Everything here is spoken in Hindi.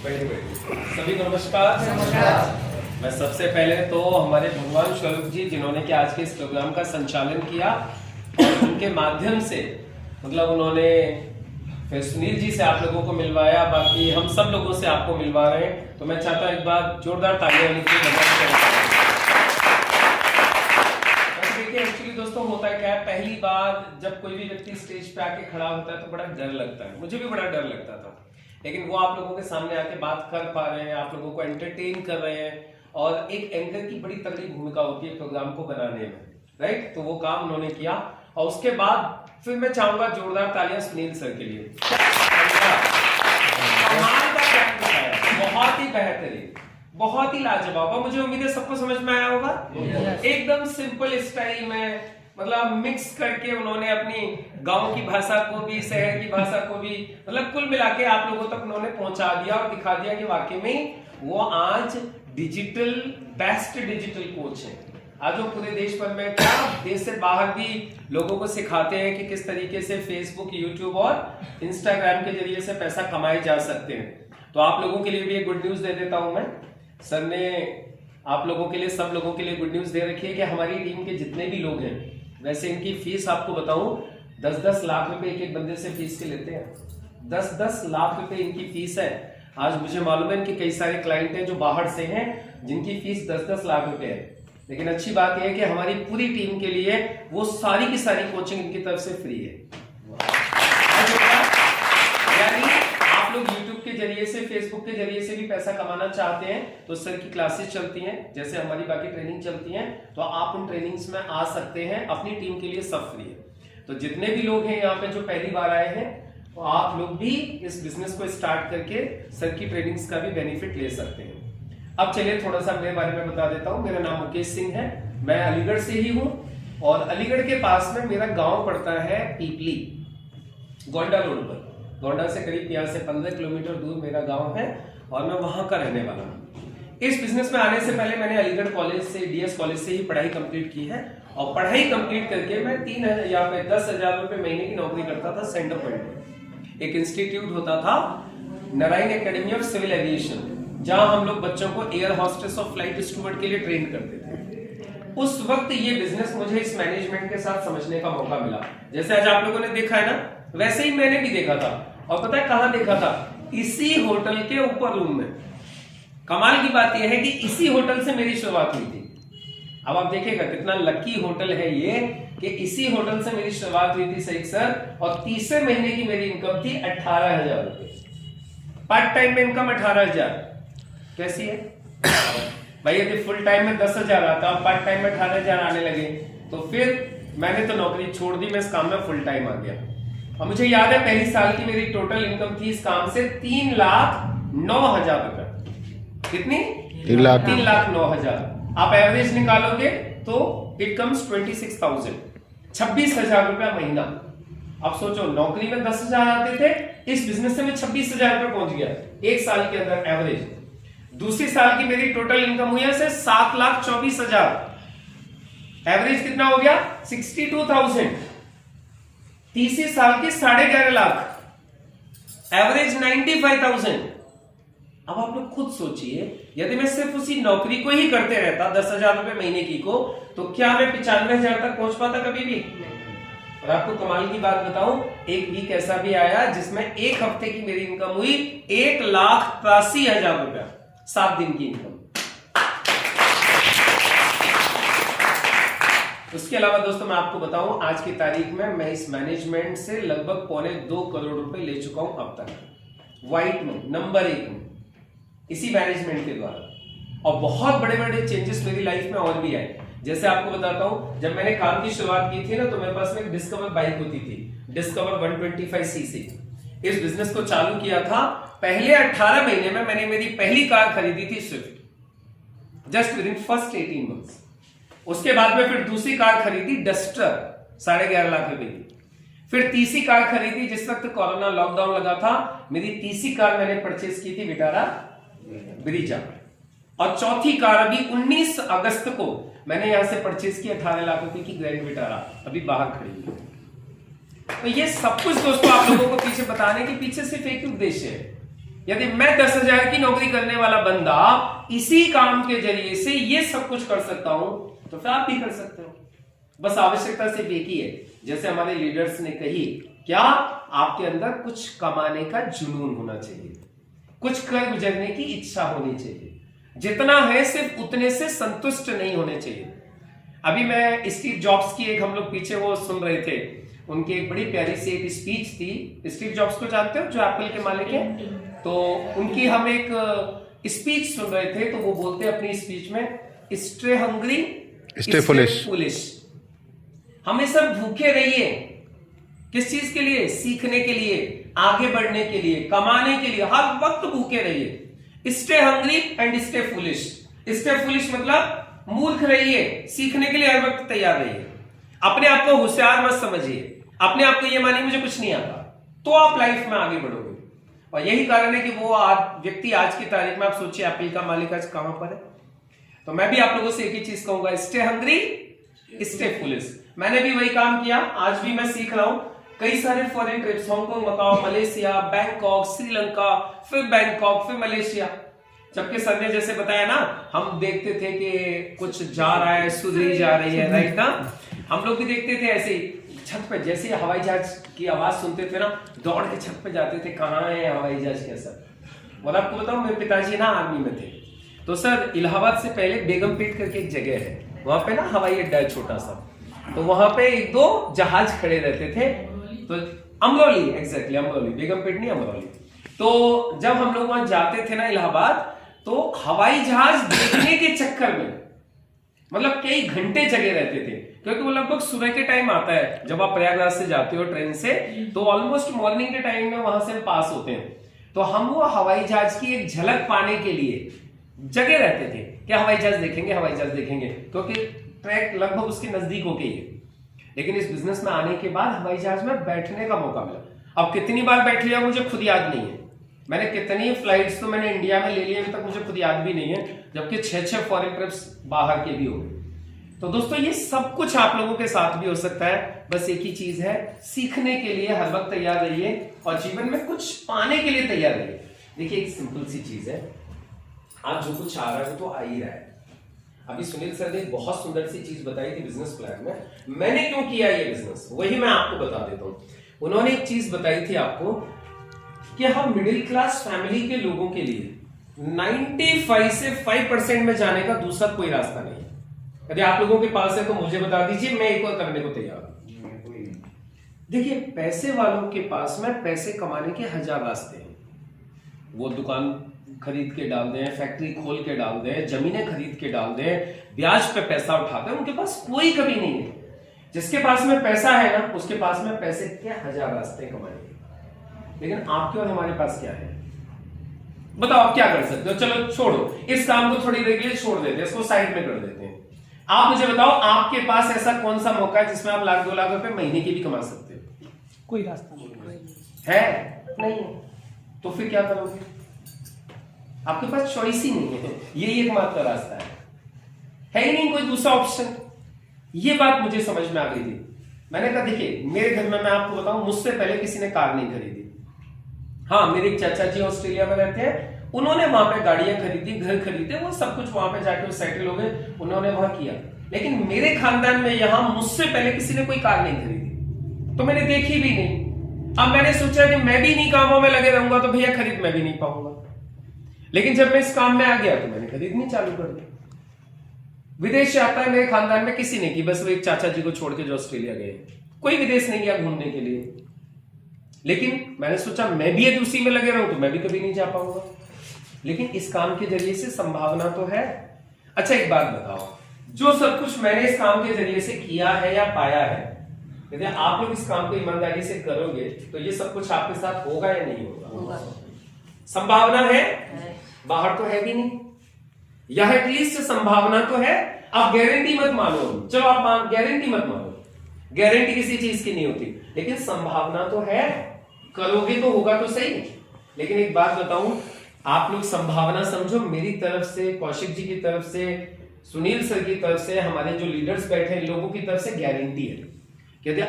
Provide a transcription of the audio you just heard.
सभी को नमस्कार। मैं सबसे पहले तो हमारे भगवान स्वरूप जी जिन्होंने कि आज के इस प्रोग्राम का संचालन किया और उनके माध्यम से मतलब उन्होंने फिर सुनील जी से आप लोगों को मिलवाया, बाकी हम सब लोगों से आपको मिलवा रहे हैं। तो मैं चाहता हूँ एक बार जोरदार तालियां होनी चाहिए। देखिए एक्चुअली दोस्तों होता है क्या है, पहली बार जब कोई भी व्यक्ति स्टेज पे आके खड़ा होता है तो बड़ा डर लगता है। मुझे भी बड़ा डर लगता था, लेकिन वो आप लोगों के सामने आके बात कर पा रहे हैं, आप लोगों को एंटरटेन कर रहे हैं। और एक एंकर की बड़ी तगड़ी भूमिका होती है प्रोग्राम को बनाने में, राइट? तो वो काम उन्होंने किया और उसके बाद फिर मैं चाहूंगा जोरदार तालियां सुनील सर के लिए। बहुत ही बेहतरीन, बहुत ही लाजवाब। मुझे उम्मीद है सबको समझ में आया होगा। एकदम सिंपल स्टाइल में मतलब मिक्स करके उन्होंने अपनी गांव की भाषा को भी, शहर की भाषा को भी, मतलब कुल मिला के आप लोगों तक उन्होंने पहुंचा दिया और दिखा दिया कि वाकई में वो आज डिजिटल बेस्ट डिजिटल कोच है। आज वो पूरे देश भर में क्या देश से बाहर भी लोगों को सिखाते हैं कि किस तरीके से फेसबुक, यूट्यूब और इंस्टाग्राम के जरिए से पैसा कमाए जा सकते हैं। तो आप लोगों के लिए भी एक गुड न्यूज दे देता हूं मैं। सर ने आप लोगों के लिए, सब लोगों के लिए गुड न्यूज दे रखी है कि हमारी टीम के जितने भी लोग हैं, वैसे इनकी फीस आपको बताऊं 10-10 लाख रुपए एक एक बंदे से फीस के लेते हैं। 10-10 लाख रुपए इनकी फीस है। आज मुझे मालूम है इनके कई सारे क्लाइंट हैं जो बाहर से हैं जिनकी फीस 10-10 लाख रुपए है। लेकिन अच्छी बात यह है कि हमारी पूरी टीम के लिए वो सारी की सारी कोचिंग इनकी तरफ से फ्री है। यानी आप लोग यूट्यूब के जरिए से, फेसबुक के जरिए से भी पैसा कमाना चाहते हैं तो सर की क्लासेस चलती हैं, जैसे हमारी बाकी ट्रेनिंग चलती हैं, तो आप उन ट्रेनिंग्स में आ सकते हैं। अपनी टीम के लिए सब फ्री है। तो जितने भी लोग हैं यहाँ पे जो पहली बार आए हैं, तो आप लोग भी इस बिजनेस को स्टार्ट करके सर की ट्रेनिंग्स का भी बेनिफिट ले सकते हैं। अब चलिए थोड़ा सा मेरे बारे में बता देता हूँ। मेरा नाम मुकेश सिंह है, मैं अलीगढ़ से ही हूँ और अलीगढ़ के पास में मेरा गांव पड़ता है पीपली, गोंडा रोड पर। गोंडा से करीब यहाँ से 15 किलोमीटर दूर मेरा गांव है और मैं वहां का रहने वाला हूँ। इस बिजनेस में आने से पहले मैंने अलीगढ़ कॉलेज से, डीएस कॉलेज से ही पढ़ाई कंप्लीट की है और पढ़ाई कंप्लीट करके मैं 10,000 रुपए महीने की नौकरी करता था सेंटर पॉइंट में। एक इंस्टीट्यूट होता था Narayan academy of civil aviation, जहां हम लोग बच्चों को एयर हॉस्टेस और फ्लाइट स्टूवर्ड के लिए ट्रेन करते थे। उस वक्त ये बिजनेस मुझे इस मैनेजमेंट के साथ समझने का मौका मिला। जैसे आज आप लोगों ने देखा है ना, वैसे ही मैंने भी देखा था। और पता है कहां देखा था? इसी होटल के ऊपर रूम में। कमाल की बात यह है कि इसी होटल से मेरी शुरुआत हुई थी। अब आप देखिएगा कितना लकी होटल है ये कि इसी होटल से मेरी शुरुआत हुई थी सही सर। और तीसरे महीने की मेरी इनकम थी 18,000 रुपए। पार्ट टाइम में इनकम 18,000 कैसी है भाई? यदि फुल टाइम में 10,000 आता, पार्ट टाइम में 18,000 आने लगे, तो फिर मैंने तो नौकरी छोड़ दी, मैं इस काम में फुल टाइम आ गया। और मुझे याद है पहली साल की मेरी टोटल इनकम थी इस काम से 3,09,000 रुपए। कितनी? 3,09,000। आप एवरेज निकालोगे तो इट कम्स 26,000, 26,000 रुपया महीना। अब सोचो, नौकरी में 10,000 आते थे, इस बिजनेस से मैं 26,000 रुपए पहुंच गया एक साल के अंदर एवरेज। दूसरी साल की मेरी टोटल इनकम हुई है 7,24,000। एवरेज कितना हो गया? 62,000। तीसरी साल की 11.5 लाख, एवरेज 95,000। अब आप लोग खुद सोचिए, यदि मैं सिर्फ उसी नौकरी को ही करते रहता 10,000 रुपए महीने की को, तो क्या मैं 95,000 तक पहुंच पाता कभी भी? और आपको कमाल की बात बताऊं, एक वीक ऐसा भी आया जिसमें एक हफ्ते की मेरी इनकम हुई 1,83,000 रुपया, 7 दिन की इनकम। उसके अलावा दोस्तों मैं आपको बताऊं, आज की तारीख में मैं इस मैनेजमेंट से लगभग 2.25 करोड़ रुपए ले चुका हूं अब तक, व्हाइट में, नंबर 1 में, इसी मैनेजमेंट के द्वारा। और बहुत बड़े बड़े चेंजेस मेरी लाइफ में और भी आए। जैसे आपको बताता हूं, जब मैंने काम की शुरुआत की थी ना, तो मेरे पास में एक डिस्कवर बाइक होती थी, डिस्कवर 125cc। इस बिजनेस को चालू किया था, पहले 18 महीने में मैंने मेरी पहली कार खरीदी थी Swift, just with in first 18 months. उसके बाद में फिर दूसरी कार खरीदी डस्टर, 11.5 लाख रुपए की। फिर तीसरी कार खरीदी जिस वक्त कोरोना लॉकडाउन लगा था, मेरी तीसरी कार मैंने परचेज की थी विटारा ब्रिजा। और चौथी कार अभी 19 अगस्त को मैंने यहां से परचेज की 18 लाख रुपए की ग्रैंड विटारा, अभी बाहर खड़ी है। तो ये सब कुछ दोस्तों आप लोगों को पीछे बताने के पीछे सिर्फ एक उद्देश्य है यदि मैं 10,000 की नौकरी करने वाला बंदा इसी काम के जरिए से ये सब कुछ कर सकता हूं, तो फिर आप भी कर सकते हो। बस आवश्यकता सिर्फ एक ही है, जैसे हमारे लीडर्स ने कही, क्या आपके अंदर कुछ कमाने का जुनून होना चाहिए, कुछ कर गुजरने की इच्छा होनी चाहिए। जितना है सिर्फ उतने से संतुष्ट नहीं होने चाहिए। अभी मैं स्टीव जॉब्स की एक, हम लोग पीछे वो सुन रहे थे, उनकी एक बड़ी प्यारी सी एक स्पीच थी। स्टीव जॉब्स को जानते हो, जो एप्पल के मालिक हैं? तो उनकी हम एक स्पीच सुन रहे थे, तो वो बोलते हैं अपनी स्पीच में, स्टे हंग्री स्टे फुलिश। हमें सब भूखे रहिए। किस चीज के लिए? सीखने के लिए, आगे बढ़ने के लिए, कमाने के लिए, हर वक्त भूखे रहिए। Stay hungry and stay foolish. Stay foolish मतलब मूर्ख रहिए, सीखने के लिए हर वक्त तैयार रहिए। अपने आप को होशियार मत समझिए, अपने आप को ये मानिए मुझे कुछ नहीं आता, तो आप लाइफ में आगे बढ़ोगे। और यही कारण है कि वो व्यक्ति आज की तारीख में, आप सोचिए एप्पल का मालिक आज कहां पर है। तो मैं भी आप लोगों से एक ही चीज कहूंगा, स्टे हंग्री स्टे फुलिश। मैंने भी वही काम किया, आज भी मैं सीख रहा हूं। कई सारे foreign trips, Hong Kong, Macao, Malaysia, Bangkok, Sri Lanka, फिर बैंकॉक, फिर मलेशिया। जबकि सर ने जैसे बताया ना, हम देखते थे कि कुछ जा रहा है, सुधरी जा रही है, राइट ना? हम लोग भी देखते थे ऐसे ही छत पे, जैसे हवाई जहाज की आवाज सुनते थे ना, दौड़ के छत पे जाते थे, कहाँ है हवाई जहाज कैसा। और आपको बताऊं, मेरे पिताजी ना आर्मी में थे, तो सर इलाहाबाद से पहले बेगमपेट करके एक जगह है, वहां पे ना हवाई अड्डा है छोटा सा, तो वहां पे एक दो जहाज खड़े रहते थे। तो अमरौली, एग्जैक्टली अमरौली, बेगमपेट नहीं अमरौली। तो जब हम लोग वहां जाते थे ना इलाहाबाद, तो हवाई जहाज देखने के चक्कर में मतलब कई घंटे जगे रहते थे, क्योंकि वो लगभग सुबह के टाइम आता है। जब आप प्रयागराज से जाते हो ट्रेन से, तो ऑलमोस्ट मॉर्निंग के टाइम में वहां से पास होते हैं। तो हम वो हवाई जहाज की एक झलक पाने के लिए जगे रहते थे कि हवाई जहाज देखेंगे, हवाई जहाज देखेंगे, क्योंकि ट्रैक लगभग उसके नजदीक होके ही है। लेकिन इस बिजनेस में आने के बाद हवाई जहाज में बैठने का मौका मिला। अब कितनी बार बैठ लिया मुझे खुद याद नहीं है, मैंने कितनी फ्लाइट्स तो मैंने इंडिया में ले ली अभी तक मुझे खुद याद भी नहीं है, जबकि 6 फॉरेन ट्रिप्स बाहर के भी हो गए। तो दोस्तों ये सब कुछ आप लोगों के साथ भी हो सकता है। बस एक ही चीज है, सीखने के लिए हर वक्त तैयार रहिए और जीवन में कुछ पाने के लिए तैयार रहिए। देखिए एक सिंपल सी चीज है, आज जो कुछ आ रहा है तो आ ही रहा है। अभी सुनील सर ने एक बहुत सुंदर सी चीज बताई थी बिजनेस प्लान में, मैंने क्यों किया ये बिजनेस, वही मैं आपको बता देता हूं। उन्होंने एक चीज बताई थी आपको कि हम मिडिल क्लास फैमिली के लोगों के लिए 95 से 5% में जाने का दूसरा कोई रास्ता नहीं है। यदि आप लोगों के पास है तो मुझे बता दीजिए, मैं एक और करने को तैयार हूं। देखिए पैसे वालों के पास में पैसे कमाने के 1000 रास्ते हैं। वो दुकान खरीद के डाल दें, फैक्ट्री खोल के डाल दें, जमीनें खरीद के डाल दें, ब्याज पे पैसा उठा दें, उनके पास कोई कमी नहीं है। जिसके पास में पैसा है ना, उसके पास में पैसे के 1000 रास्ते कमाने के। लेकिन आपके और हमारे पास क्या है, बताओ आप क्या कर सकते हो? चलो छोड़ो, इस काम को थोड़ी देर के लिए छोड़ देते हैं, इसको साइड में कर देते हैं। आप मुझे बताओ, आपके पास ऐसा कौन सा मौका है जिसमें आप 1-2 लाख रुपए महीने के भी कमा सकते हो? कोई रास्ता नहीं है, नहीं है। तो फिर क्या करोगे? आपके पास चॉइस ही नहीं है, यही एकमात्र रास्ता है ही नहीं कोई दूसरा ऑप्शन। ये बात मुझे समझ में आ गई थी। मैंने कहा देखिए मेरे घर में, मैं आपको बताऊं, मुझसे पहले किसी ने कार नहीं खरीदी। हाँ, मेरे एक चाचा जी ऑस्ट्रेलिया में रहते हैं, उन्होंने वहां पे गाड़ियां खरीदी, घर खरीदे, वो सब कुछ वहां पे जाके सेटल हो गए, उन्होंने वहां किया। लेकिन मेरे खानदान में यहां मुझसे पहले किसी ने कोई कार नहीं खरीदी, तो मैंने देखी भी नहीं। अब मैंने सोचा कि मैं भी इन्हीं कामों में लगे रहूंगा तो भैया खरीद मैं भी नहीं पाऊंगा। लेकिन जब मैं इस काम में आ गया तो मैंने खरीदनी चालू कर दी। विदेश यात्रा मेरे खानदान में किसी ने की, बस वो एक चाचा जी को छोड़ के जो ऑस्ट्रेलिया गए, कोई विदेश नहीं गया घूमने के लिए। लेकिन मैंने सोचा मैं भी यदि उसी में लगे रहूं तो मैं भी कभी नहीं जा पाऊंगा। लेकिन इस काम के जरिए से संभावना तो है। अच्छा एक बात बताओ, जो सब कुछ मैंने इस काम के जरिए से किया है या पाया है, यदि आप लोग इस काम को ईमानदारी से करोगे तो ये सब कुछ आपके साथ होगा या नहीं होगा? संभावना है, बाहर तो है भी नहीं, यह एटलीस्ट संभावना तो है। आप गारंटी मत मानो, चलो आप गारंटी मत मानो, गारंटी किसी चीज की नहीं होती, लेकिन संभावना तो है, करोगे तो होगा तो सही। लेकिन एक बात बताऊं, आप लोग संभावना समझो, मेरी तरफ से, कौशिक जी की तरफ से, सुनील सर की तरफ से, हमारे जो लीडर्स बैठे हैं लोगों की तरफ से गारंटी है कि यदि